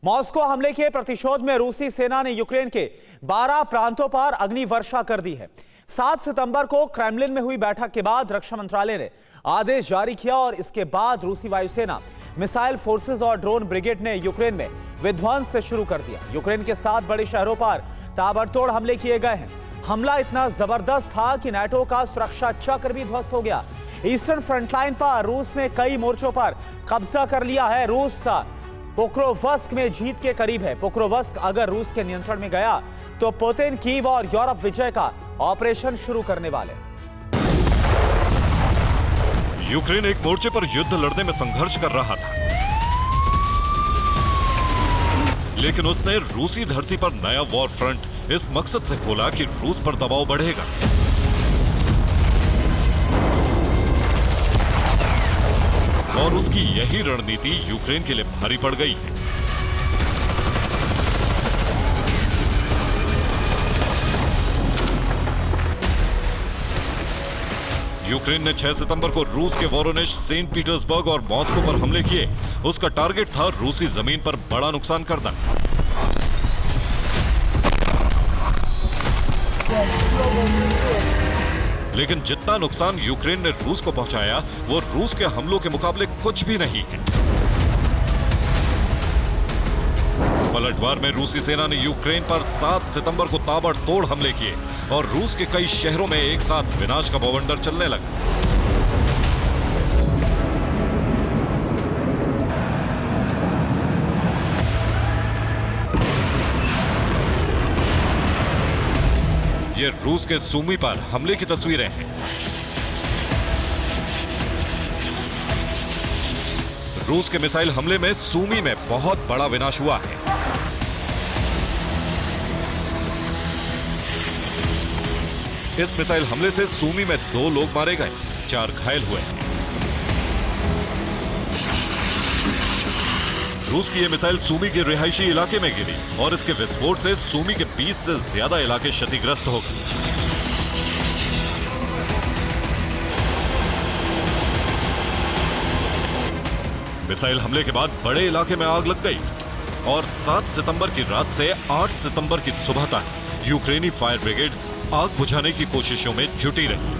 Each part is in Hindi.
मॉस्को हमले के प्रतिशोध में रूसी सेना ने यूक्रेन के 12 प्रांतों पर अग्नि वर्षा कर दी है। 7 सितंबर को क्रेमलिन में हुई बैठक के बाद रक्षा मंत्रालय ने आदेश जारी किया और इसके बाद रूसी वायुसेना, मिसाइल फोर्सेस और ड्रोन ब्रिगेड ने यूक्रेन में विध्वंस से शुरू कर दिया। यूक्रेन के 7 बड़े शहरों पर ताबड़तोड़ हमले किए गए हैं। हमला इतना जबरदस्त था कि नाटो का सुरक्षा चक्र भी ध्वस्त हो गया। ईस्टर्न फ्रंटलाइन पर रूस ने कई मोर्चों पर कब्जा कर लिया है। रूस पोक्रोवस्क में जीत के करीब है। पोक्रोवस्क अगर रूस के नियंत्रण में गया तो पुतिन कीव और यूरोप विजय का ऑपरेशन शुरू करने वाले। यूक्रेन एक मोर्चे पर युद्ध लड़ने में संघर्ष कर रहा था, लेकिन उसने रूसी धरती पर नया वॉर फ्रंट इस मकसद से खोला कि रूस पर दबाव बढ़ेगा। और उसकी यही रणनीति यूक्रेन के लिए भारी पड़ गई है। यूक्रेन ने 6 सितंबर को रूस के वोरोनेश, सेंट पीटर्सबर्ग और मॉस्को पर हमले किए। उसका टारगेट था रूसी जमीन पर बड़ा नुकसान करना। लेकिन जितना नुकसान यूक्रेन ने रूस को पहुंचाया, वो रूस के हमलों के मुकाबले कुछ भी नहीं है। पलटवार में रूसी सेना ने यूक्रेन पर 7 सितंबर को ताबड़तोड़ हमले किए और रूस के कई शहरों में एक साथ विनाश का बवंडर चलने लगा। ये रूस के सूमी पर हमले की तस्वीरें हैं। रूस के मिसाइल हमले में सूमी में बहुत बड़ा विनाश हुआ है। इस मिसाइल हमले से सूमी में 2 लोग मारे गए, 4 घायल हुए हैं। रूस की यह मिसाइल सूमी के रिहायशी इलाके में गिरी और इसके विस्फोट से सूमी के 20 से ज्यादा इलाके क्षतिग्रस्त हो गए। मिसाइल हमले के बाद बड़े इलाके में आग लग गई और 7 सितंबर की रात से 8 सितंबर की सुबह तक यूक्रेनी फायर ब्रिगेड आग बुझाने की कोशिशों में जुटी रही।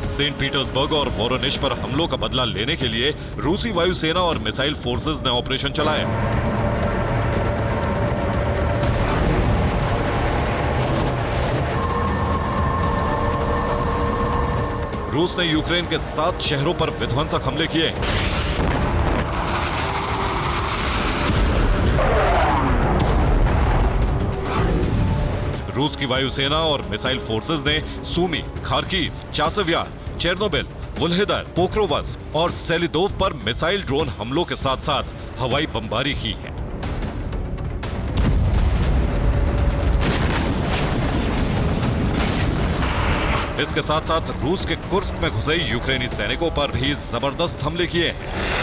सेंट पीटर्सबर्ग और वोरोनेश पर हमलों का बदला लेने के लिए रूसी वायुसेना और मिसाइल फोर्सेस ने ऑपरेशन चलाया। रूस ने यूक्रेन के 7 शहरों पर विध्वंसक हमले किए। रूस की वायुसेना और मिसाइल फोर्सेस ने सूमी, खार्किव, चासव्यार, चेर्नोबिल, वुल्हेदर, पोक्रोवस्क और सेलिदोव पर मिसाइल ड्रोन हमलों के साथ साथ हवाई बमबारी की है। इसके साथ साथ रूस के कुर्स्क में घुसे यूक्रेनी सैनिकों पर भी जबरदस्त हमले किए हैं।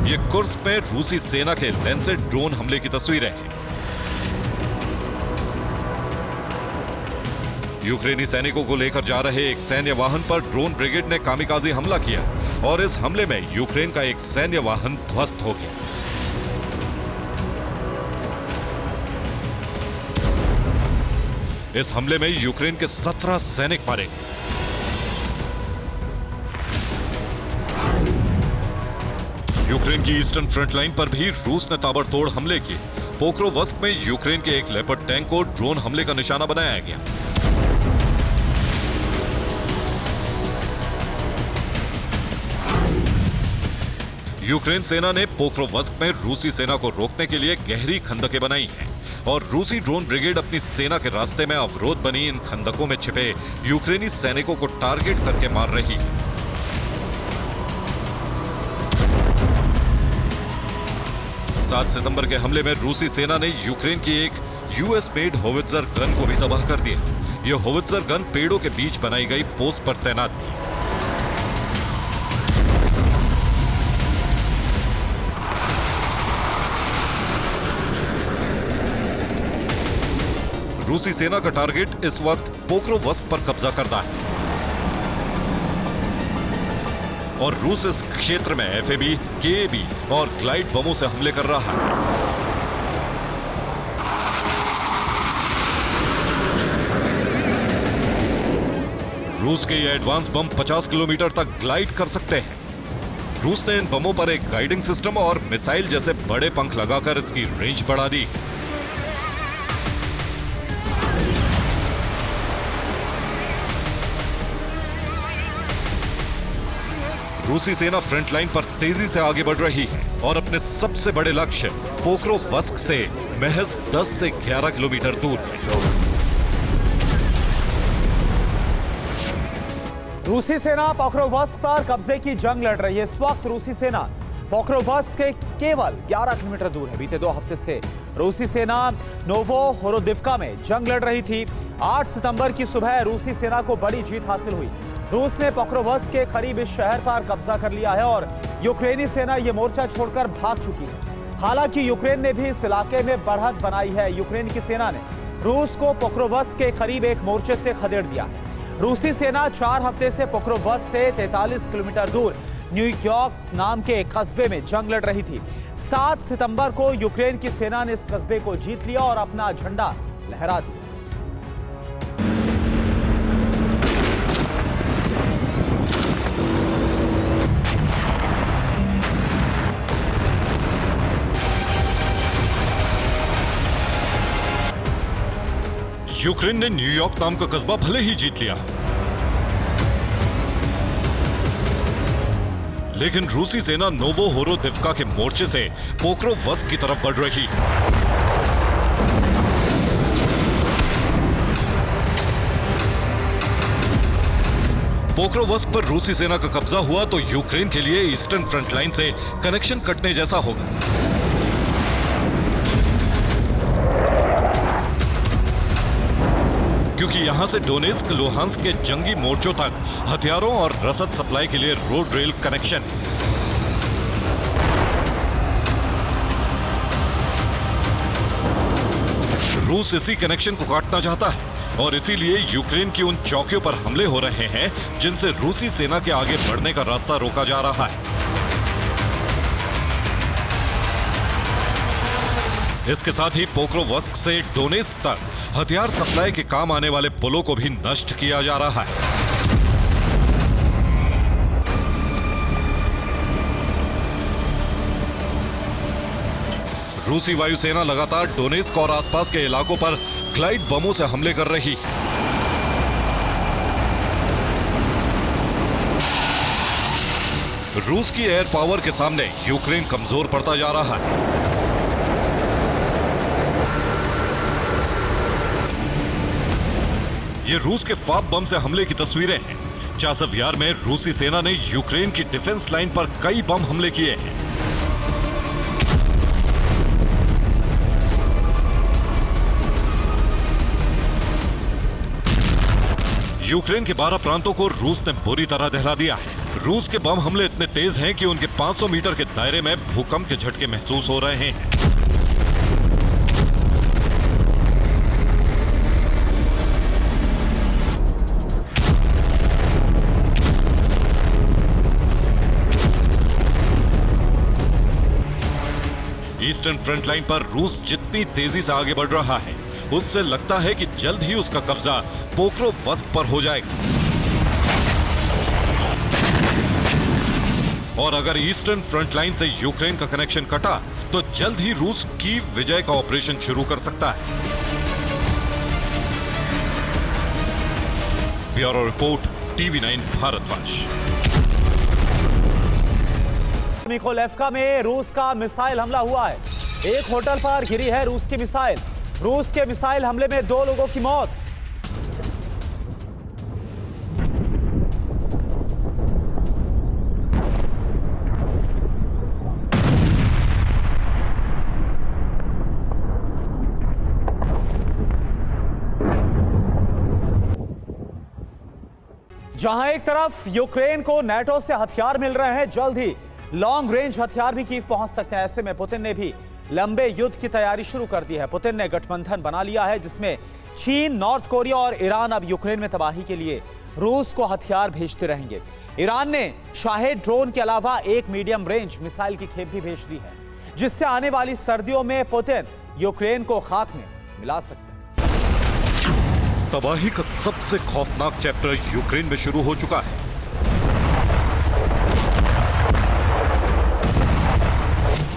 ये कुर्स्क में रूसी सेना के लैंसेट ड्रोन हमले की तस्वीरें हैं। यूक्रेनी सैनिकों को लेकर जा रहे एक सैन्य वाहन पर ड्रोन ब्रिगेड ने कामिकाजी हमला किया और इस हमले में यूक्रेन का एक सैन्य वाहन ध्वस्त हो गया। इस हमले में यूक्रेन के 17 सैनिक मारे गए। यूक्रेन की ईस्टर्न फ्रंटलाइन पर भी रूस ने ताबड़तोड़ हमले किए। पोक्रोवस्क में यूक्रेन के एक लेपर्ड टैंक को ड्रोन हमले का निशाना बनाया गया। यूक्रेन सेना ने पोक्रोवस्क में रूसी सेना को रोकने के लिए गहरी खंदकें बनाई हैं और रूसी ड्रोन ब्रिगेड अपनी सेना के रास्ते में अवरोध बनी इन खंदकों में छिपे यूक्रेनी सैनिकों को टारगेट करके मार रही है। सात सितंबर के हमले में रूसी सेना ने यूक्रेन की एक यूएस मेड होवित्जर गन को भी तबाह कर दिया। यह होवित्जर गन पेड़ों के बीच बनाई गई पोस्ट पर तैनात थी। रूसी सेना का टारगेट इस वक्त पोक्रोवस्क पर कब्जा करना है और रूस इस क्षेत्र में एफएबी, केएबी और ग्लाइड बमों से हमले कर रहा है। रूस के ये एडवांस बम 50 किलोमीटर तक ग्लाइड कर सकते हैं। रूस ने इन बमों पर एक गाइडिंग सिस्टम और मिसाइल जैसे बड़े पंख लगाकर इसकी रेंज बढ़ा दी। रूसी सेना फ्रंट लाइन पर तेजी से आगे बढ़ रही है और अपने सबसे बड़े लक्ष्य पोक्रोवस्क से महज 10 से 11 किलोमीटर दूर है। रूसी सेना पोक्रोवस्क पर कब्जे की जंग लड़ रही है। इस वक्त रूसी सेना पोक्रोवस्क के केवल 11 किलोमीटर दूर है। बीते 2 हफ्ते से रूसी सेना नोवोहोरोदिव्का में जंग लड़ रही थी। 8 सितंबर की सुबह रूसी सेना को बड़ी जीत हासिल हुई। रूस ने पोक्रोवस्क के करीब इस शहर पर कब्जा कर लिया है और यूक्रेनी सेना यह मोर्चा छोड़कर भाग चुकी है। हालांकि यूक्रेन ने भी इस इलाके में बढ़त बनाई है। यूक्रेन की सेना ने रूस को पोक्रोवस्क के करीब एक मोर्चे से खदेड़ दिया है। रूसी सेना 4 हफ्ते से पोक्रोवस्क से 43 किलोमीटर दूर न्यूयॉर्क नाम के एक कस्बे में जंग लड़ रही थी। 7 सितंबर को यूक्रेन की सेना ने इस कस्बे को जीत लिया और अपना झंडा लहरा दिया। यूक्रेन ने न्यूयॉर्क नाम का कस्बा भले ही जीत लिया, लेकिन रूसी सेना नोवोहोरोदिव्का के मोर्चे से पोक्रोवस्क की तरफ बढ़ रही है। पोक्रोवस्क पर रूसी सेना का कब्जा हुआ तो यूक्रेन के लिए ईस्टर्न फ्रंट लाइन से कनेक्शन कटने जैसा होगा। क्योंकि यहां से डोनेस्क, लुहांस्क के जंगी मोर्चों तक हथियारों और रसद सप्लाई के लिए रोड रेल कनेक्शन है। रूस इसी कनेक्शन को काटना चाहता है और इसीलिए यूक्रेन की उन चौकियों पर हमले हो रहे हैं जिनसे रूसी सेना के आगे बढ़ने का रास्ता रोका जा रहा है। इसके साथ ही पोक्रोवस्क से डोनेस्क तक हथियार सप्लाई के काम आने वाले पुलों को भी नष्ट किया जा रहा है। रूसी वायुसेना लगातार डोनेस्क और आसपास के इलाकों पर ग्लाइड बमों से हमले कर रही है। रूस की एयर पावर के सामने यूक्रेन कमजोर पड़ता जा रहा है। ये रूस के फाप बम से हमले की तस्वीरें हैं। चासव यार में रूसी सेना ने यूक्रेन की डिफेंस लाइन पर कई बम हमले किए हैं। यूक्रेन के 12 प्रांतों को रूस ने बुरी तरह दहला दिया है। रूस के बम हमले इतने तेज हैं कि उनके 500 मीटर के दायरे में भूकंप के झटके महसूस हो रहे हैं। ईस्टर्न फ्रंट लाइन पर रूस जितनी तेजी से आगे बढ़ रहा है, उससे लगता है कि जल्द ही उसका कब्जा पोक्रोवस्क पर हो जाएगा। और अगर ईस्टर्न फ्रंट लाइन से यूक्रेन का कनेक्शन कटा तो जल्द ही रूस कीव विजय का ऑपरेशन शुरू कर सकता है। Bureau report, TV9 Bharatvarsh. मिकोलेव्का में रूस का मिसाइल हमला हुआ है। एक होटल पर गिरी है रूस की मिसाइल। रूस के मिसाइल हमले में 2 लोगों की मौत। जहां एक तरफ यूक्रेन को नाटो से हथियार मिल रहे हैं, जल्द ही लॉन्ग रेंज हथियार भी कीव पहुंच सकते हैं। ऐसे में पुतिन ने भी लंबे युद्ध की तैयारी शुरू कर दी है। पुतिन ने गठबंधन बना लिया है जिसमें चीन, नॉर्थ कोरिया और ईरान अब यूक्रेन में तबाही के लिए रूस को हथियार भेजते रहेंगे। ईरान ने शाहेद ड्रोन के अलावा एक मीडियम रेंज मिसाइल की खेप भी भेज दी है, जिससे आने वाली सर्दियों में पुतिन यूक्रेन को खाक में मिला सकते हैं। तबाही का सबसे खौफनाक चैप्टर यूक्रेन में शुरू हो चुका है।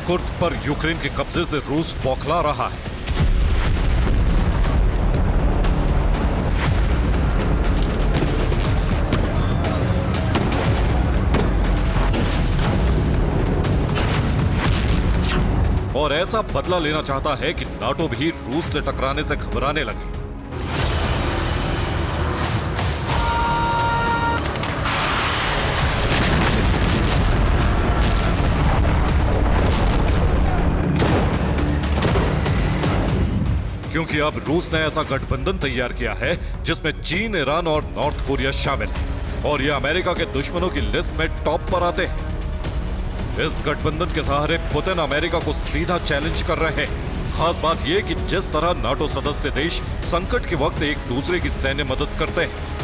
कुर्स्क पर यूक्रेन के कब्जे से रूस बौखला रहा है। और ऐसा बदला लेना चाहता है कि नाटो भी रूस से टकराने से घबराने लगे। क्योंकि अब रूस ने ऐसा गठबंधन तैयार किया है जिसमें चीन, ईरान और नॉर्थ कोरिया शामिल है और ये अमेरिका के दुश्मनों की लिस्ट में टॉप पर आते हैं। इस गठबंधन के सहारे पुतिन अमेरिका को सीधा चैलेंज कर रहे हैं। खास बात यह कि जिस तरह नाटो सदस्य देश संकट के वक्त एक दूसरे की सैन्य मदद करते हैं,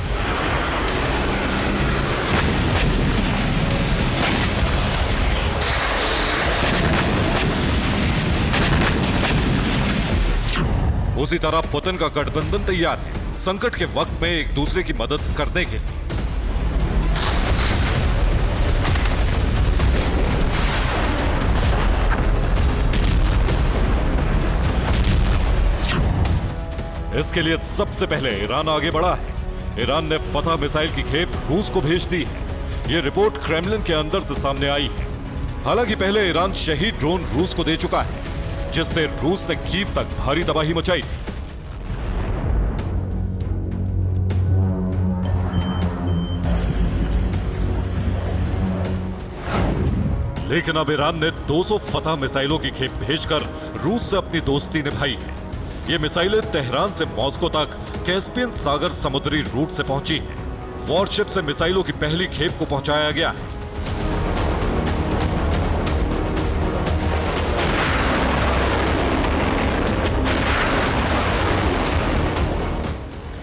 उसी तरह पुतिन का गठबंधन तैयार है संकट के वक्त में एक दूसरे की मदद करने के लिए। इसके लिए सबसे पहले ईरान आगे बढ़ा है। ईरान ने फतह मिसाइल की खेप रूस को भेज दी है। यह रिपोर्ट क्रेमलिन के अंदर से सामने आई है। हालांकि पहले ईरान शहीद ड्रोन रूस को दे चुका है, जिससे रूस ने कीव तक भारी तबाही मचाई थी। लेकिन अब ईरान ने 200 फतह मिसाइलों की खेप भेजकर रूस से अपनी दोस्ती निभाई है। ये मिसाइलें तेहरान से मॉस्को तक कैस्पियन सागर समुद्री रूट से पहुंची हैं। वॉरशिप से मिसाइलों की पहली खेप को पहुंचाया गया है।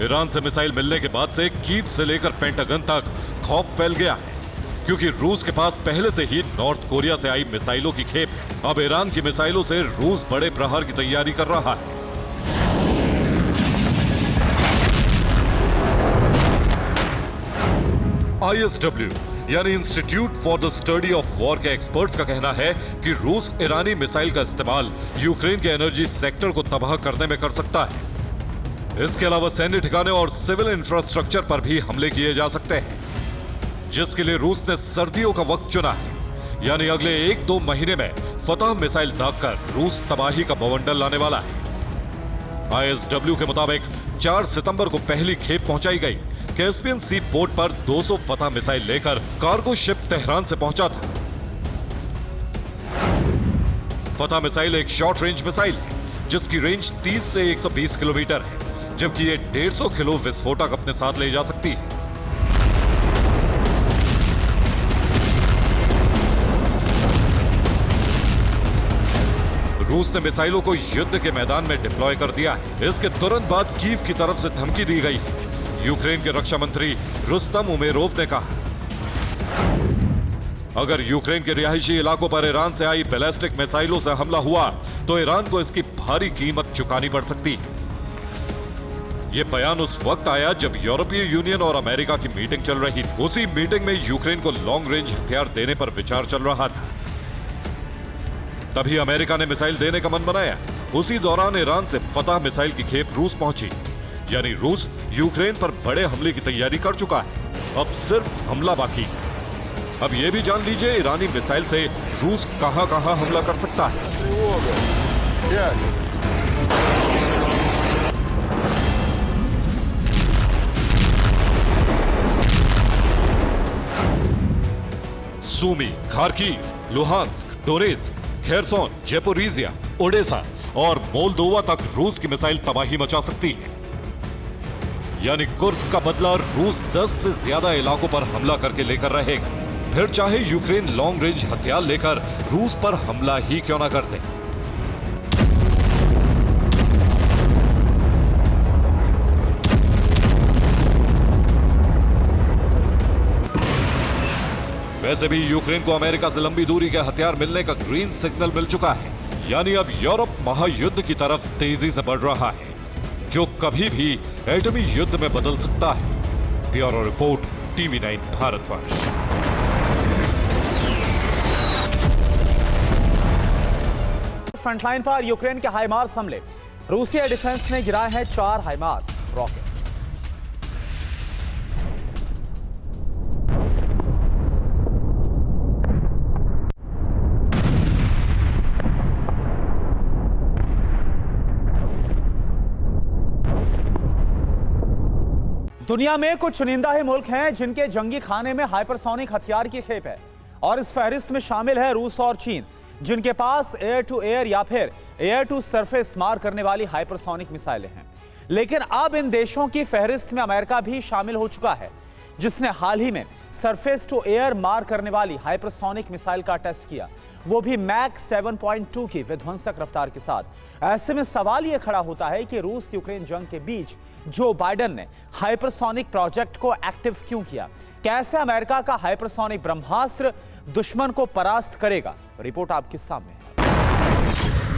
ईरान से मिसाइल मिलने के बाद से कीव से लेकर पेंटागन तक खौफ फैल गया है, क्योंकि रूस के पास पहले से ही नॉर्थ कोरिया से आई मिसाइलों की खेप है। अब ईरान की मिसाइलों से रूस बड़े प्रहार की तैयारी कर रहा है। ISW यानी institute for the study of war के एक्सपर्ट्स का कहना है कि रूस ईरानी मिसाइल का इस्तेमाल यूक्रेन के एनर्जी सेक्टर को तबाह करने में कर सकता है। इसके अलावा सैन्य ठिकाने और सिविल इंफ्रास्ट्रक्चर पर भी हमले किए जा सकते हैं, जिसके लिए रूस ने सर्दियों का वक्त चुना है। यानी अगले 1-2 महीने में फतह मिसाइल दागकर रूस तबाही का बवंडर लाने वाला है। ISW के मुताबिक 4 सितंबर को पहली खेप पहुंचाई गई। कैस्पियन सी पोर्ट पर 200 फतह मिसाइल लेकर कार्गो शिप तेहरान से पहुंचा था। फतह मिसाइल एक शॉर्ट रेंज मिसाइल है जिसकी रेंज 30 से 120 किलोमीटर है, जबकि ये 150 किलो विस्फोटक अपने साथ ले जा सकती है। रूस ने मिसाइलों को युद्ध के मैदान में डिप्लॉय कर दिया है। इसके तुरंत बाद कीव की तरफ से धमकी दी गई है। यूक्रेन के रक्षा मंत्री रुस्तम उमेरोव ने कहा, अगर यूक्रेन के रिहायशी इलाकों पर ईरान से आई बैलिस्टिक मिसाइलों से हमला हुआ तो ईरान को इसकी भारी कीमत चुकानी पड़ सकती है। यह बयान उस वक्त आया जब यूरोपीय यूनियन और अमेरिका की मीटिंग चल रही थी। उसी मीटिंग में यूक्रेन को लॉन्ग रेंज हथियार देने पर विचार चल रहा था। तभी अमेरिका ने मिसाइल देने का मन बनाया। उसी दौरान ईरान से फतह मिसाइल की खेप रूस पहुंची। यानी रूस यूक्रेन पर बड़े हमले की तैयारी कर चुका है। अब सिर्फ हमला बाकी है। अब यह भी जान लीजिए ईरानी मिसाइल से रूस कहां-कहां हमला कर सकता है। Sumy, Kharkiv, Luhansk, Donetsk, Kherson, Zaporizhzhia, Odesa और मोल्दोवा तक रूस की मिसाइल तबाही मचा सकती है। यानी कुर्स्क का बदला रूस 10 से ज्यादा इलाकों पर हमला करके लेकर रहेगा, फिर चाहे यूक्रेन लॉन्ग रेंज हथियार लेकर रूस पर हमला ही क्यों ना कर दे। वैसे भी यूक्रेन को अमेरिका से लंबी दूरी के हथियार मिलने का ग्रीन सिग्नल मिल चुका है, यानी अब यूरोप महायुद्ध की तरफ तेजी से बढ़ रहा है, जो कभी भी एटमी युद्ध में बदल सकता है। Bureau report, TV9 Bharatvarsh. Frontline पर यूक्रेन के हाइमार्स हमले, रूसी एयर डिफेंस ने गिराए हैं 4 हाइमार्स रॉकेट। दुनिया में कुछ चुनिंदा ही मुल्क हैं जिनके जंगी खाने में हाइपरसोनिक हथियार की खेप है, और इस फहरिस्त में शामिल है रूस और चीन, जिनके पास एयर टू एयर या फिर एयर टू सरफेस मार करने वाली हाइपरसोनिक मिसाइलें हैं। लेकिन अब इन देशों की फहरिस्त में अमेरिका भी शामिल हो चुका है, जिसने हाल ही में सरफेस टू एयर मार करने वाली हाइपरसोनिक मिसाइल का टेस्ट किया, वो भी मैक 7.2 की विध्वंसक रफ्तार के साथ। ऐसे में सवाल यह खड़ा होता है कि रूस यूक्रेन जंग के बीच जो बाइडेन ने हाइपरसोनिक प्रोजेक्ट को एक्टिव क्यों किया? कैसे अमेरिका का हाइपरसोनिक ब्रह्मास्त्र दुश्मन को परास्त करेगा? रिपोर्ट आपके सामने है।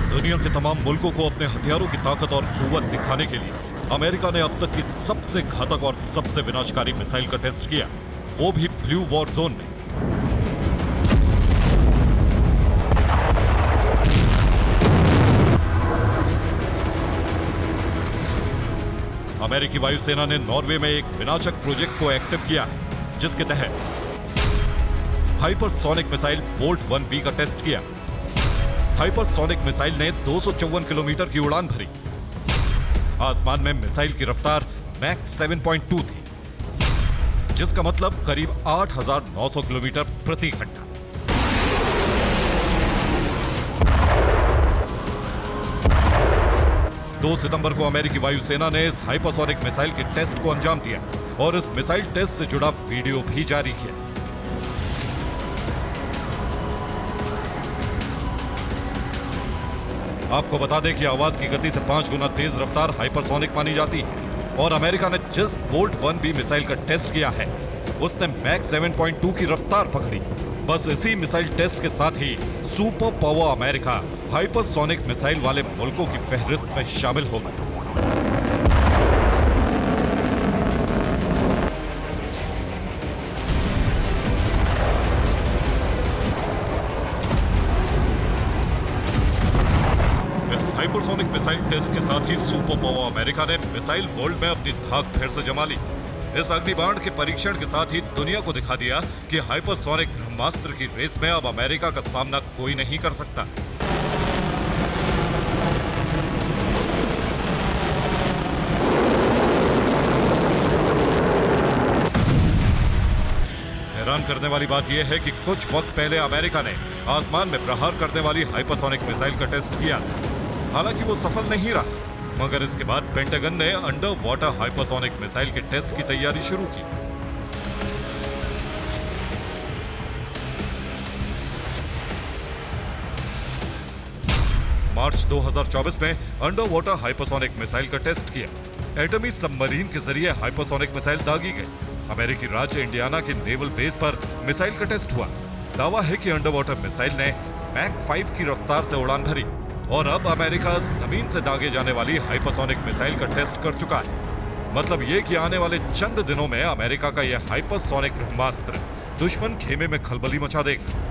दुनिया के तमाम मुल्कों को अपने हथियारों की ताकत और कुव्वत दिखाने के लिए अमेरिका ने अब तक की सबसे घातक और सबसे विनाशकारी मिसाइल का टेस्ट किया, वो भी ब्लू वॉर जोन में। अमेरिकी वायुसेना ने नॉर्वे में एक विनाशक प्रोजेक्ट को एक्टिव किया है, जिसके तहत हाइपरसोनिक मिसाइल बोल्ट 1B का टेस्ट किया। हाइपरसोनिक मिसाइल ने 254 किलोमीटर की उड़ान भरी। आसमान में मिसाइल की रफ्तार मैक 7.2 थी, जिसका मतलब करीब 8,900 किलोमीटर प्रति घंटा। दो सितंबर को अमेरिकी वायुसेना ने इस हाइपरसोनिक मिसाइल के टेस्ट को अंजाम दिया और इस मिसाइल टेस्ट से जुड़ा वीडियो भी जारी किया। आपको बता दें कि आवाज की गति से 5 गुना तेज रफ्तार हाइपरसोनिक मानी जाती है, और अमेरिका ने जिस बोल्ट 1B मिसाइल का टेस्ट किया है उसने मैक 7.2 की रफ्तार पकड़ी। बस इसी मिसाइल टेस्ट के साथ ही super power America hypersonic missile वाले मुल्कों की फहरिस्त में शामिल हो गए। इस हाइपरसोनिक मिसाइल टेस्ट के साथ ही सुपर पावर अमेरिका ने मिसाइल वर्ल्ड में अपनी धाक फिर से जमा ली। इस अग्निबाण के परीक्षण के साथ ही दुनिया को दिखा दिया कि हाइपरसोनिक ब्रह्मास्त्र की रेस में अब अमेरिका का सामना कोई नहीं कर सकता। हैरान करने वाली बात यह है कि कुछ वक्त पहले अमेरिका ने आसमान में प्रहार करने वाली हाइपरसोनिक मिसाइल का टेस्ट किया। हालांकि वो सफल नहीं रहा, मगर इसके बाद पेंटागन ने अंडर वाटर हाइपरसोनिक मिसाइल के टेस्ट की तैयारी शुरू की। मार्च 2024 में अंडर वाटर हाइपरसोनिक मिसाइल का टेस्ट किया। एटमी सबमरीन के जरिए हाइपरसोनिक मिसाइल दागी गई। अमेरिकी राज्य इंडियाना के नेवल बेस पर मिसाइल का टेस्ट हुआ। दावा है कि अंडर वाटर मिसाइल ने मैक 5 की रफ्तार से उड़ान भरी, और अब अमेरिका जमीन से दागे जाने वाली हाइपरसोनिक मिसाइल का टेस्ट कर चुका है। मतलब ये कि आने वाले चंद दिनों में अमेरिका का यह हाइपरसोनिक ब्रह्मास्त्र दुश्मन खेमे में खलबली मचा देगा।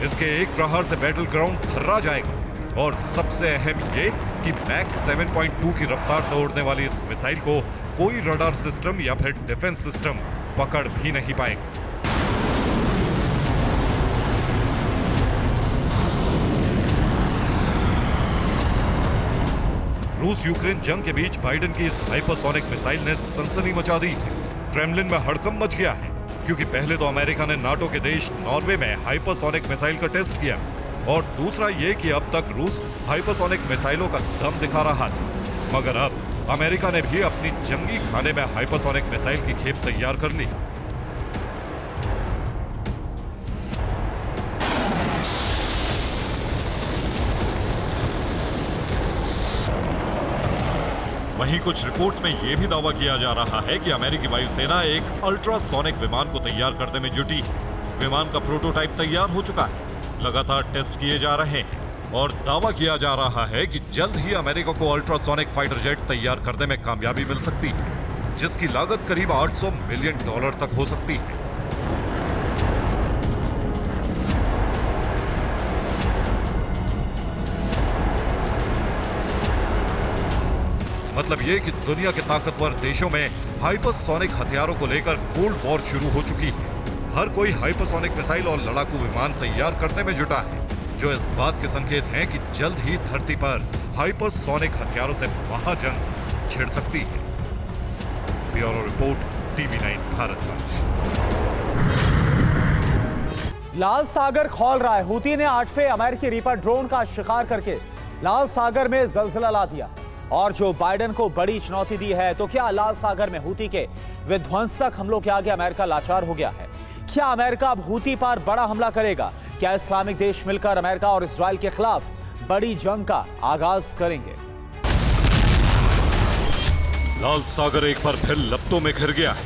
इसके एक प्रहार से बैटल ग्राउंड थर्रा जाएगा, और सबसे अहम ये कि मैक 7.2 की रफ्तार से उड़ने वाली इस मिसाइल को कोई रडार सिस्टम या फिर डिफेंस सिस्टम पकड़ भी नहीं पाएगा। रूस यूक्रेन जंग के बीच बाइडेन की इस हाइपरसोनिक मिसाइल ने सनसनी मचा दी है। क्रेमलिन में हड़कंप मच गया है, क्योंकि पहले तो अमेरिका ने नाटो के देश नॉर्वे में हाइपरसोनिक मिसाइल का टेस्ट किया, और दूसरा ये कि अब तक रूस हाइपरसोनिक मिसाइलों का दम दिखा रहा था, मगर अब अमेरिका ने भी अपनी जंगी खाने में हाइपरसोनिक मिसाइल की खेप तैयार कर ली। वहीं कुछ रिपोर्ट्स में यह भी दावा किया जा रहा है कि अमेरिकी वायुसेना एक अल्ट्रासोनिक विमान को तैयार करने में जुटी है। विमान का प्रोटोटाइप तैयार हो चुका है, लगातार टेस्ट किए जा रहे हैं और दावा किया जा रहा है कि जल्द ही अमेरिका को अल्ट्रासोनिक फाइटर जेट तैयार करने में कामयाबी मिल सकती है, जिसकी लागत करीब $800 मिलियन तक हो सकती है। मतलब ये कि दुनिया के ताकतवर देशों में हाइपरसोनिक हथियारों को लेकर कोल्ड वॉर शुरू हो चुकी है। हर कोई हाइपरसोनिक मिसाइल और लड़ाकू विमान तैयार करने में जुटा है, जो इस बात के संकेत हैं कि जल्द ही धरती पर हाइपरसोनिक हथियारों से महाजंग छिड़ सकती है। Bureau report, TV9 Bharatvarsh. लाल सागर खौल रहा है। हूती ने 8वें अमेरिकी रीपर ड्रोन का शिकार करके लाल सागर में जलजला ला दिया और जो बाइडेन को बड़ी चुनौती दी है। तो क्या लाल सागर में हूती के विध्वंसक हमलों के आगे अमेरिका लाचार हो गया है? क्या अमेरिका अब हूती पर बड़ा हमला करेगा? क्या इस्लामिक देश मिलकर अमेरिका और इजराइल के खिलाफ बड़ी जंग का आगाज करेंगे? लाल सागर एक बार फिर लपटों में घिर गया है।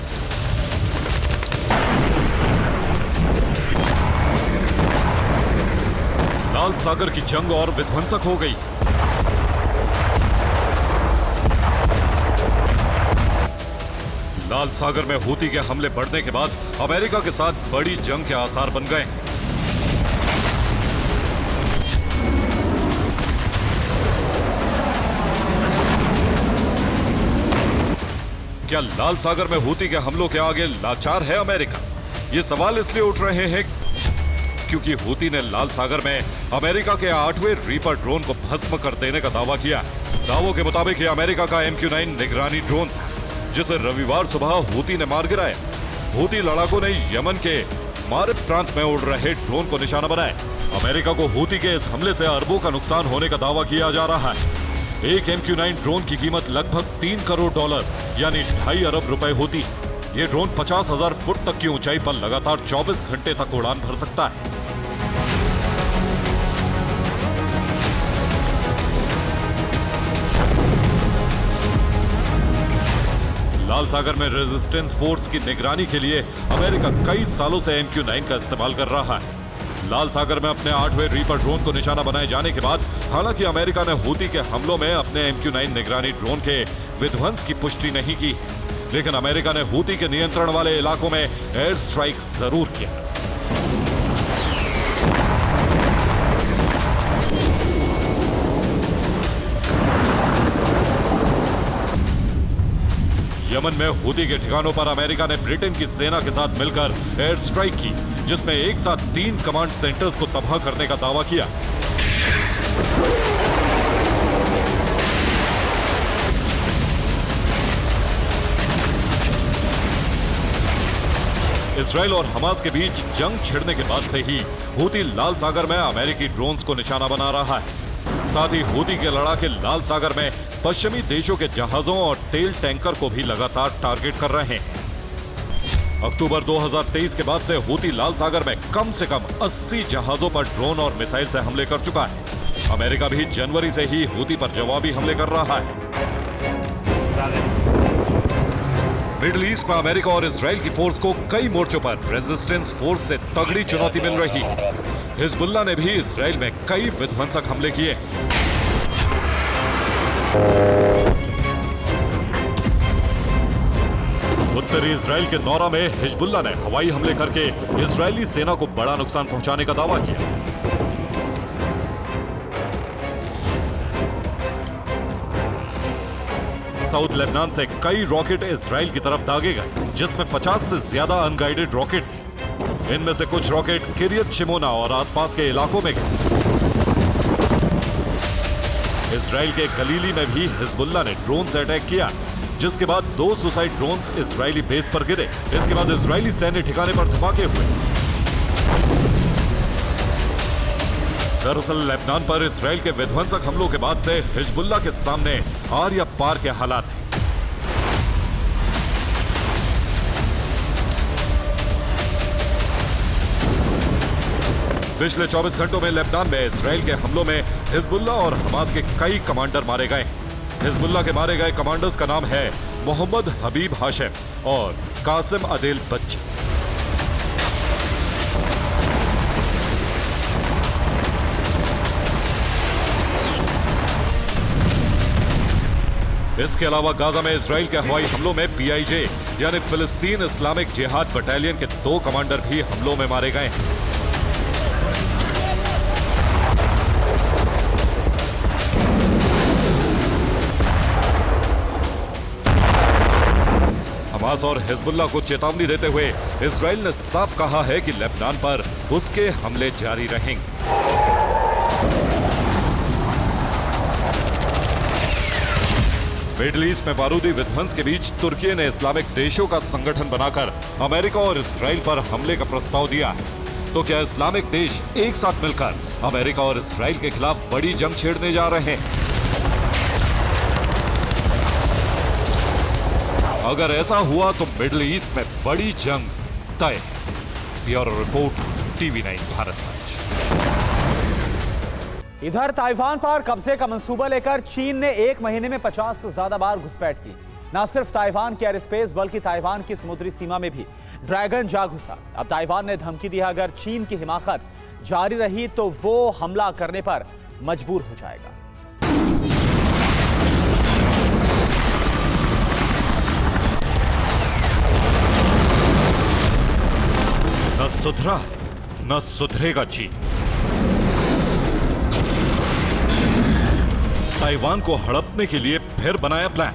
लाल सागर की जंग और विध्वंसक हो गई। लाल सागर में हूती के हमले बढ़ने के बाद अमेरिका के साथ बड़ी जंग के आसार बन गए। क्या लाल सागर में हूती के हमलों के आगे लाचार है अमेरिका? ये सवाल इसलिए उठ रहे हैं क्योंकि हूती ने लाल सागर में अमेरिका के 8वें रीपर ड्रोन को भस्म कर देने का दावा किया। दावों के मुताबिक ये अमेरिका का MQ-9 निगरानी ड्रोन था, जिसे रविवार सुबह हूती ने मार गिराया। हूती लड़ाकों ने यमन के मारिब प्रांत में उड़ रहे ड्रोन को निशाना बनाया। अमेरिका को हूती के इस हमले से अरबों का नुकसान होने का दावा किया जा रहा है। एक MQ-9 ड्रोन की कीमत लगभग $3 करोड़ यानी 2.5 अरब रुपए होती है। ये ड्रोन 50,000 फुट तक की ऊंचाई पर लगातार 24 घंटे तक उड़ान भर सकता है। लाल सागर में रेजिस्टेंस फोर्स की निगरानी के लिए अमेरिका कई सालों से MQ-9 का इस्तेमाल कर रहा है। लाल सागर में अपने 8वें रीपर ड्रोन को निशाना बनाए जाने के बाद हालांकि अमेरिका ने हूती के हमलों में अपने MQ-9 निगरानी ड्रोन के विध्वंस की पुष्टि नहीं की, लेकिन अमेरिका ने हूती के नियंत्रण वाले इलाकों में एयर स्ट्राइक जरूर किया। यमन में हूती के ठिकानों पर अमेरिका ने ब्रिटेन की सेना के साथ मिलकर एयर स्ट्राइक की, जिसमें एक साथ 3 कमांड सेंटर्स को तबाह करने का दावा किया। इजराइल और हमास के बीच जंग छिड़ने के बाद से ही हूती लाल सागर में अमेरिकी ड्रोन्स को निशाना बना रहा है। साथ ही हूती के लड़ाके लाल सागर में पश्चिमी देशों के जहाजों और तेल टैंकर को भी लगातार टारगेट कर रहे हैं। अक्टूबर 2023 के बाद से हूती लाल सागर में कम से कम 80 जहाजों पर ड्रोन और मिसाइल से हमले कर चुका है। अमेरिका भी जनवरी से ही हूती पर जवाबी हमले कर रहा है। मिडिल ईस्ट में अमेरिका और इजराइल की फोर्स को कई मोर्चों पर रेजिस्टेंस फोर्स से तगड़ी चुनौती मिल रही है। हिजबुल्लाह ने भी इजराइल में कई विध्वंसक हमले किए। उत्तरी इजराइल के नौरा में हिजबुल्लाह ने हवाई हमले करके इजरायली सेना को बड़ा नुकसान पहुंचाने का दावा किया। साउथ लेबनान से कई रॉकेट इजराइल की तरफ दागे गए, जिसमें 50 से ज्यादा अनगाइडेड रॉकेट थे। इनमें से कुछ रॉकेट किरियत शिमोना और आसपास के इलाकों में गए। इजराइल के गलीली में भी हिजबुल्लाह ने ड्रोन से अटैक किया, जिसके बाद 2 सुसाइड ड्रोन्स इजरायली बेस पर गिरे। इसके बाद इजरायली सैन्य ठिकाने पर धमाके हुए। दरअसल लेबनान पर इजराइल के विध्वंसक हमलों के बाद से हिजबुल्लाह के सामने आर या पार के हालात हैं। पिछले 24 घंटों में लेबनान में इजराइल के हमलों में हिजबुल्लाह और हमास के कई कमांडर मारे गए। हिजबुल्लाह के मारे गए कमांडर्स का नाम है मोहम्मद हबीब हाशिम और कासिम अदेल बच्ची। इसके अलावा गाजा में इजराइल के हवाई हमलों में PIJ यानी फिलिस्तीन इस्लामिक जिहाद बटालियन के 2 कमांडर भी हमलों में मारे गए हैं। हमास और हिजबुल्लाह को चेतावनी देते हुए इजराइल ने साफ कहा है कि लेबनान पर उसके हमले जारी रहेंगे। मिडिल ईस्ट में बारूदी विध्वंस के बीच तुर्की ने इस्लामिक देशों का संगठन बनाकर अमेरिका और इजराइल पर हमले का प्रस्ताव दिया है। तो क्या इस्लामिक देश एक साथ मिलकर अमेरिका और इजराइल के खिलाफ बड़ी जंग छेड़ने जा रहे हैं? अगर ऐसा हुआ तो मिडिल ईस्ट में बड़ी जंग तय है। Bureau report, TV9 Bharat. इधर ताइवान पर कब्जे का मंसूबा लेकर चीन ने 1 महीने में 50 से ज्यादा बार घुसपैठ की। न सिर्फ ताइवान के एयर स्पेस बल्कि ताइवान की समुद्री सीमा में भी ड्रैगन जा घुसा। अब ताइवान ने धमकी दी, अगर चीन की हिमाकत जारी रही तो वो हमला करने पर मजबूर हो जाएगा। न सुधरा है न सुधरेगा चीन। ताइवान को हड़पने के लिए फिर बनाया प्लान।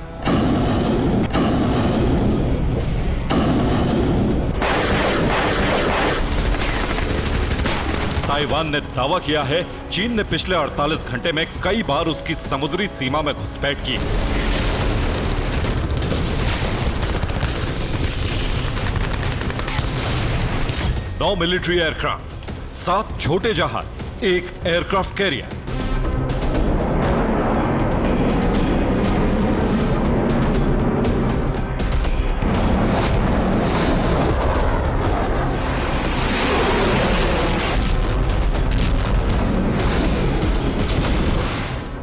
ताइवान ने दावा किया है चीन ने पिछले 48 घंटे में कई बार उसकी समुद्री सीमा में घुसपैठ की। नौ मिलिट्री एयरक्राफ्ट, 7 छोटे जहाज, 1 एयरक्राफ्ट कैरियर।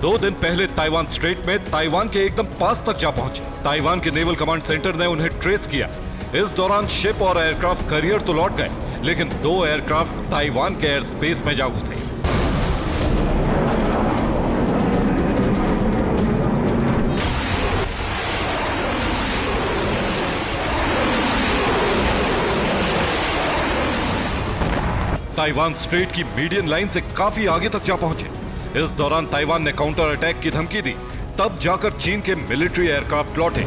दो दिन पहले ताइवान स्ट्रेट में ताइवान के एकदम पास तक जा पहुंचे। ताइवान के नेवल कमांड सेंटर ने उन्हें ट्रेस किया। इस दौरान शिप और एयरक्राफ्ट कैरियर तो लौट गए, लेकिन 2 एयरक्राफ्ट ताइवान के एयर स्पेस में जा घुसे। ताइवान स्ट्रेट की मीडियन लाइन से काफी आगे तक जा पहुंचे। इस दौरान ताइवान ने काउंटर अटैक की धमकी दी, तब जाकर चीन के मिलिट्री एयरक्राफ्ट लौटे।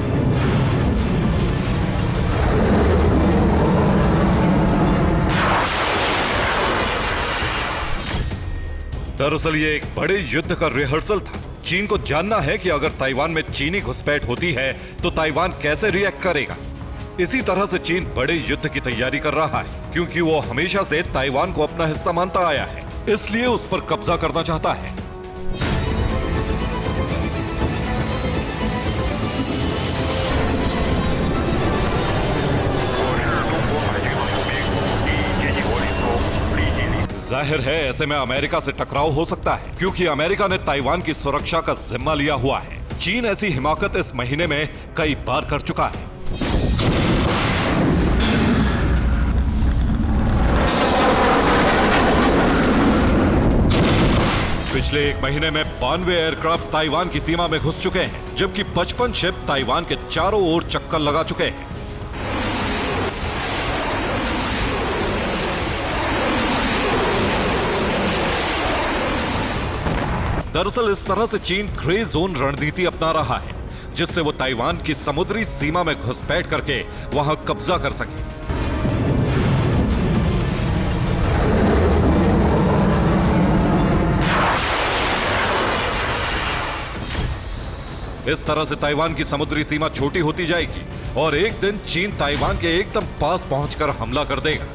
दरअसल ये एक बड़े युद्ध का रिहर्सल था। चीन को जानना है कि अगर ताइवान में चीनी घुसपैठ होती है तो ताइवान कैसे रिएक्ट करेगा। इसी तरह से चीन बड़े युद्ध की तैयारी कर रहा है, क्योंकि वो हमेशा से ताइवान को अपना हिस्सा मानता आया है, इसलिए उस पर कब्जा करना चाहता है। जाहिर है ऐसे में अमेरिका से टकराव हो सकता है, क्योंकि अमेरिका ने ताइवान की सुरक्षा का जिम्मा लिया हुआ है। चीन ऐसी हिमाकत इस महीने में कई बार कर चुका है। पिछले 1 महीने में 92 एयरक्राफ्ट ताइवान की सीमा में घुस चुके हैं, जबकि 55 शिप ताइवान के चारों ओर चक्कर लगा चुके हैं। दरअसल इस तरह से चीन ग्रे जोन रणनीति अपना रहा है, जिससे वो ताइवान की समुद्री सीमा में घुसपैठ करके वहां कब्जा कर सके। इस तरह से ताइवान की समुद्री सीमा छोटी होती जाएगी और एक दिन चीन ताइवान के एकदम पास पहुंचकर हमला कर देगा।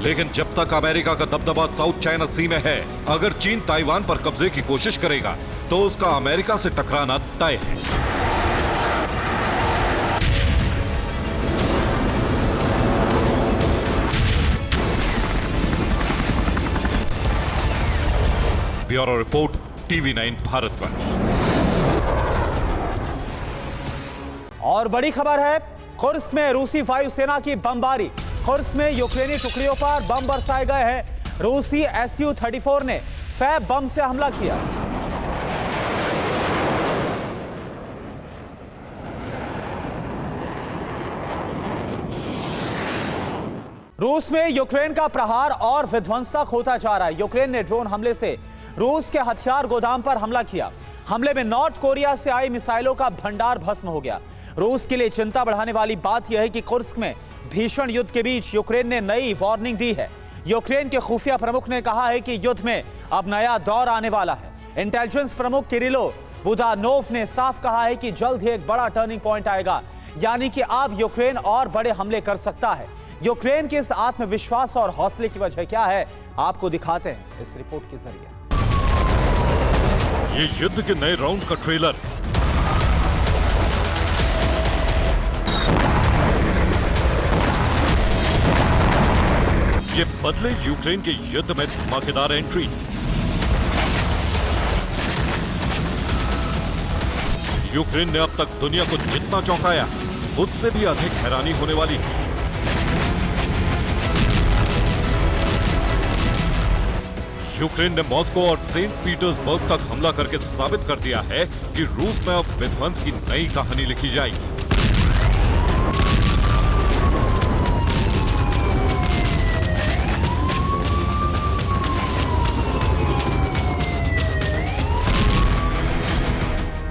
लेकिन जब तक अमेरिका का दबदबा साउथ चाइना सी में है, अगर चीन ताइवान पर कब्जे की कोशिश करेगा तो उसका अमेरिका से टकराना तय है। Bureau report, TV9 Bharatvarsh. और बड़ी खबर है, कुर्स्क में रूसी वायुसेना की बमबारी। कुर्स्क में यूक्रेनी टुकड़ियों पर बम बरसाए गए हैं। रूसी Su-34 ने फैब बम से हमला किया। रूस में यूक्रेन का प्रहार और विध्वंसक होता जा रहा है। यूक्रेन ने ड्रोन हमले से रूस के हथियार गोदाम पर हमला किया। हमले में नॉर्थ कोरिया से आई मिसाइलों का भंडार भस्म हो गया। रूस के लिए चिंता बढ़ाने वाली बात यह है कि कुर्स्क में भीषण युद्ध के बीच यूक्रेन ने नई वार्निंग दी है। यूक्रेन के खुफिया प्रमुख ने कहा है कि युद्ध में अब नया दौर आने वाला है। इंटेलिजेंस प्रमुख किरिलो बुदानोव ने साफ कहा है कि जल्द ही एक बड़ा टर्निंग पॉइंट आएगा, यानी कि अब यूक्रेन और बड़े हमले कर सकता है। यूक्रेन के इस आत्मविश्वास और हौसले की वजह क्या है, आपको दिखाते हैं इस रिपोर्ट के जरिए। ये युद्ध के नए राउंड का ट्रेलर है। ये बदले यूक्रेन के युद्ध में धमाकेदार एंट्री। यूक्रेन ने अब तक दुनिया को जितना चौंकाया, उससे भी अधिक हैरानी होने वाली है। यूक्रेन ने मॉस्को और सेंट पीटर्सबर्ग तक हमला करके साबित कर दिया है कि रूस में अब विध्वंस की नई कहानी लिखी जाएगी।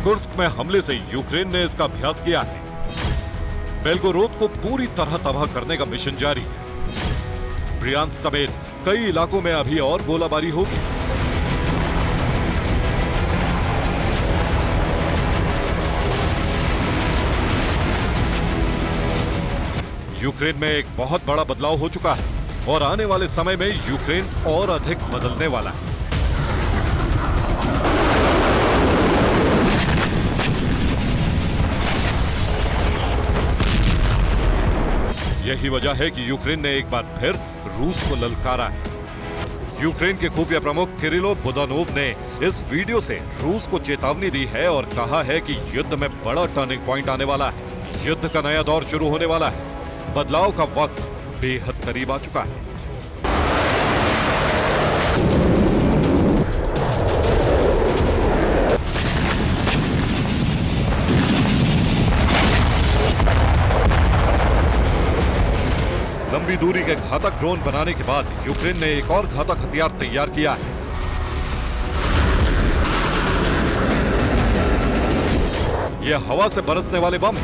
कुर्स्क में हमले से यूक्रेन ने इसका अभ्यास किया है। बेलगोरोद को पूरी तरह तबाह करने का मिशन जारी है। ब्रियांस्क समेत कई इलाकों में अभी और गोलाबारी होगी। यूक्रेन में एक बहुत बड़ा बदलाव हो चुका है और आने वाले समय में यूक्रेन और अधिक बदलने वाला है। यही वजह है कि यूक्रेन ने एक बार फिर रूस को ललकारा है। यूक्रेन के खुफिया प्रमुख किरिलो बुदानोव ने इस वीडियो से रूस को चेतावनी दी है और कहा है कि युद्ध में बड़ा टर्निंग पॉइंट आने वाला है। युद्ध का नया दौर शुरू होने वाला है। बदलाव का वक्त बेहद करीब आ चुका है। लंबी दूरी के घातक ड्रोन बनाने के बाद यूक्रेन ने एक और घातक हथियार तैयार किया है। यह हवा से बरसने वाले बम।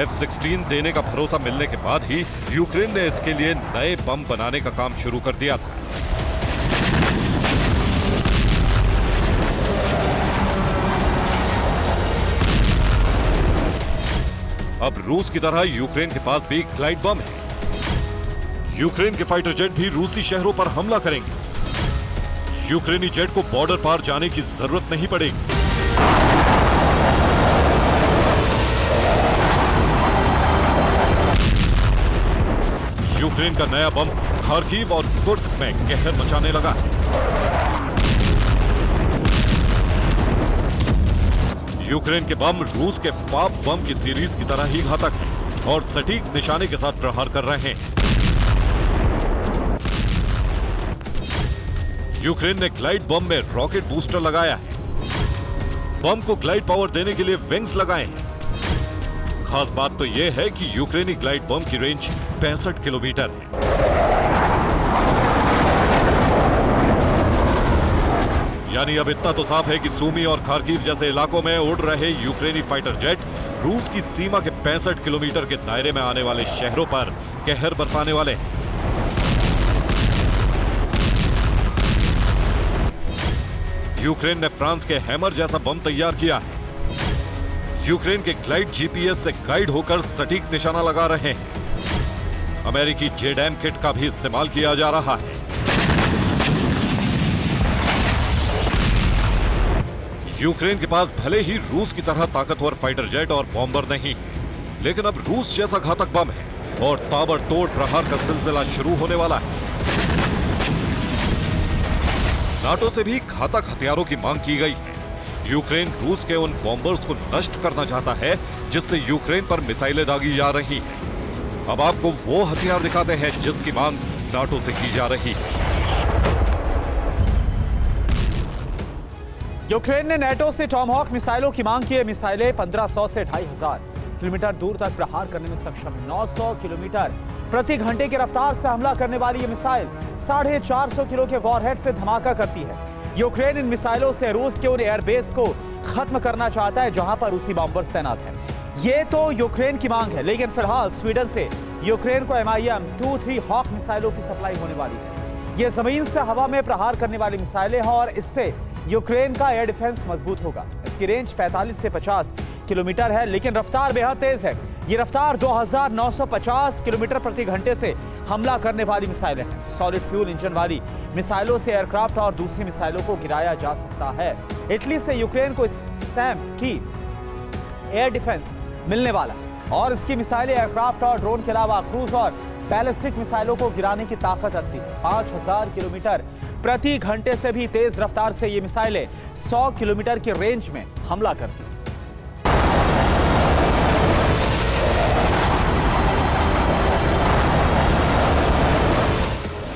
F-16 देने का भरोसा मिलने के बाद ही यूक्रेन ने इसके लिए नए बम बनाने का काम शुरू कर दिया था। अब रूस की तरह यूक्रेन के पास भी ग्लाइड बम है। यूक्रेन के फाइटर जेट भी रूसी शहरों पर हमला करेंगे। यूक्रेनी जेट को बॉर्डर पार जाने की जरूरत नहीं पड़ेगी। यूक्रेन का नया बम खार्किव और कुर्स्क में कहर मचाने लगा है। यूक्रेन के बम रूस के फाब बम की सीरीज की तरह ही घातक है और सटीक निशाने के साथ प्रहार कर रहे हैं। यूक्रेन ने ग्लाइड बम में रॉकेट बूस्टर लगाया है। बम को ग्लाइड पावर देने के लिए विंग्स लगाए हैं। खास बात तो यह है कि यूक्रेनी ग्लाइड बम की रेंज 65 किलोमीटर है। यानी अब इतना तो साफ है कि सूमी और खार्किव जैसे इलाकों में उड़ रहे यूक्रेनी फाइटर जेट रूस की सीमा के 65 किलोमीटर के दायरे में आने वाले शहरों पर कहर बरसाने वाले हैं। यूक्रेन ने फ्रांस के हैमर जैसा बम तैयार किया है। यूक्रेन के ग्लाइड जीपीएस से गाइड होकर सटीक निशाना लगा रहे हैं। अमेरिकी जेडैम किट का भी इस्तेमाल किया जा रहा है। यूक्रेन के पास भले ही रूस की तरह ताकतवर फाइटर जेट और बॉम्बर नहीं, लेकिन अब रूस जैसा घातक बम है और ताबड़तोड़ प्रहार का सिलसिला शुरू होने वाला है। नाटो से भी घातक हथियारों की मांग की गई है। यूक्रेन रूस के उन बॉम्बर्स को नष्ट करना चाहता है जिससे यूक्रेन पर मिसाइलें दागी जा रही हैं। अब आपको वो हथियार दिखाते हैं जिसकी मांग नाटो से की जा रही है। यूक्रेन ने नाटो से टॉमहॉक मिसाइलों की मांग की है। मिसाइलें 1500 से 2500 किलोमीटर दूर तक प्रहार करने में सक्षम है। 900 किलोमीटर प्रति घंटे की रफ्तार से हमला करने वाली ये मिसाइल 450 किलो के वॉरहेड से धमाका करती है। यूक्रेन इन मिसाइलों से रूस के उन एयरबेस को खत्म करना चाहता है जहां पर रूसी बॉम्बर्स तैनात हैं। ये तो यूक्रेन की मांग है, लेकिन फिलहाल स्वीडन से यूक्रेन को MIM-23 हॉक मिसाइलों की सप्लाई होने वाली है। ये जमीन से हवा में प्रहार करने वाली मिसाइलें हैं और इससे यूक्रेन का एयर डिफेंस मजबूत होगा। इसकी रेंज 45 से 50 किलोमीटर है, लेकिन रफ्तार बेहद तेज है। ये रफ्तार 2950 किलोमीटर प्रति घंटे से हमला करने वाली मिसाइलें हैं। सॉलिड फ्यूल इंजन वाली मिसाइलों से एयरक्राफ्ट और दूसरी मिसाइलों को गिराया जा सकता है। इटली से यूक्रेन को SAM-T एयर डिफेंस मिलने वाला है और इसकी मिसाइलें एयरक्राफ्ट और ड्रोन के अलावा क्रूज और बैलिस्टिक मिसाइलों को गिराने की ताकत रखती है। 5000 किलोमीटर प्रति घंटे से भी तेज रफ्तार से ये मिसाइलें 100 किलोमीटर की रेंज में हमला करती हैं।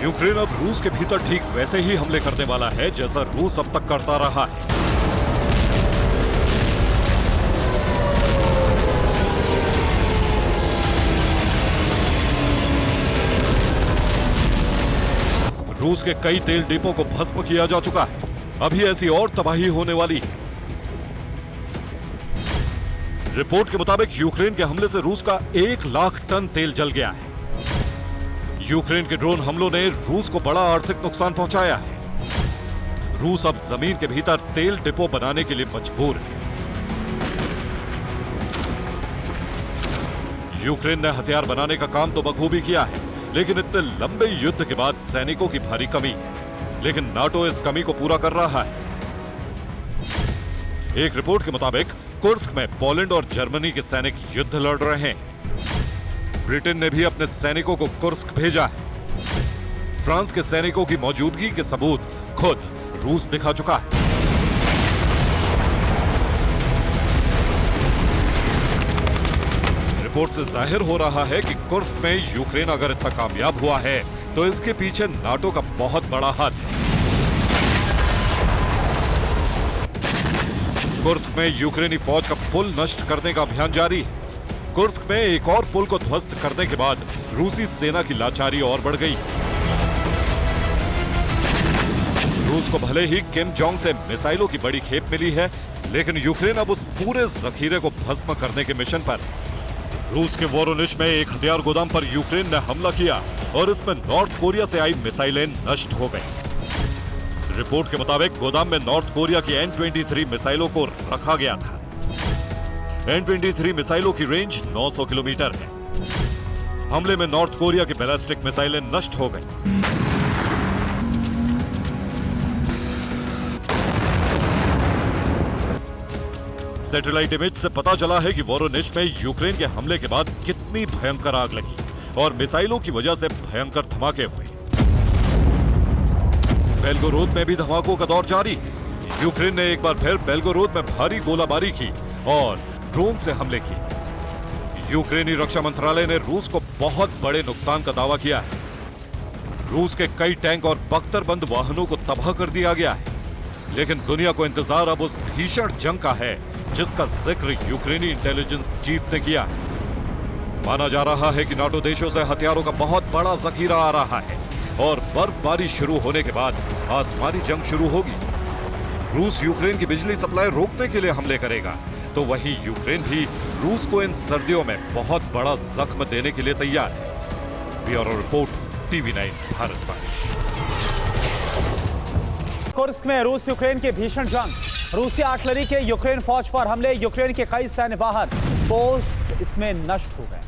यूक्रेन अब रूस के भीतर ठीक वैसे ही हमले करने वाला है जैसा रूस अब तक करता रहा है। रूस के कई तेल डिपो को भस्म किया जा चुका है। अभी ऐसी और तबाही होने वाली है। रिपोर्ट के मुताबिक यूक्रेन के हमले से रूस का 1 लाख टन तेल जल गया है। यूक्रेन के ड्रोन हमलों ने रूस को बड़ा आर्थिक नुकसान पहुंचाया है। रूस अब जमीन के भीतर तेल डिपो बनाने के लिए मजबूर है। यूक्रेन ने हथियार बनाने का काम तो बखूबी किया है, लेकिन इतने लंबे युद्ध के बाद सैनिकों की भारी कमी है। लेकिन नाटो इस कमी को पूरा कर रहा है। एक रिपोर्ट के मुताबिक कुर्स्क में पोलैंड और जर्मनी के सैनिक युद्ध लड़ रहे हैं। ब्रिटेन ने भी अपने सैनिकों को कुर्स्क भेजा है। फ्रांस के सैनिकों की मौजूदगी के सबूत खुद रूस दिखा चुका है। रिपोर्ट से जाहिर हो रहा है कि कुर्स्क में यूक्रेन अगर इतना कामयाब हुआ है तो इसके पीछे नाटो का बहुत बड़ा हाथ है। कुर्स्क में यूक्रेनी फौज का पुल नष्ट करने का अभियान जारी है। कुर्स्क में एक और पुल को ध्वस्त करने के बाद रूसी सेना की लाचारी और बढ़ गई। रूस को भले ही किम जोंग से मिसाइलों की बड़ी खेप मिली है, लेकिन यूक्रेन अब उस पूरे जखीरे को भस्म करने के मिशन पर। रूस के वोरोनिश में एक हथियार गोदाम पर यूक्रेन ने हमला किया और इसमें नॉर्थ कोरिया से आई मिसाइलें नष्ट हो गई। रिपोर्ट के मुताबिक गोदाम में नॉर्थ कोरिया की N-23 मिसाइलों को रखा गया था। N-23 मिसाइलों की रेंज 900 किलोमीटर है। हमले में नॉर्थ कोरिया की बैलिस्टिक मिसाइलें नष्ट हो गई। सैटेलाइट इमेज से पता चला है कि वोरोनिश में यूक्रेन के हमले के बाद कितनी भयंकर आग लगी और मिसाइलों की वजह से भयंकर धमाके हुए। बेलगोरोद में भी धमाकों का दौर जारी है। यूक्रेन ने एक बार फिर बेलगोरोद में भारी गोलाबारी की और ड्रोन से हमले किए। यूक्रेनी रक्षा मंत्रालय ने रूस को बहुत बड़े नुकसान का दावा किया है। रूस के कई टैंक और बख्तरबंद वाहनों को तबाह कर दिया गया है। लेकिन दुनिया को इंतजार अब उस भीषण जंग का है जिसका जिक्र यूक्रेनी इंटेलिजेंस चीफ ने किया है। माना जा रहा है कि नाटो देशों से हथियारों का बहुत बड़ा जखीरा आ रहा है और बर्फबारी शुरू होने के बाद आसमानी जंग शुरू होगी। रूस यूक्रेन की बिजली सप्लाई रोकने के लिए हमले करेगा, तो वहीं यूक्रेन भी रूस को इन सर्दियों में बहुत बड़ा जख्म देने के लिए तैयार है। Bureau report, TV9 Bharatvarsh. Kursk में रूस यूक्रेन के भीषण जंग, रूसी आर्टिलरी के यूक्रेन फौज पर हमले, यूक्रेन के कई सैन्य वाहन पोस्ट इसमें नष्ट हो गए।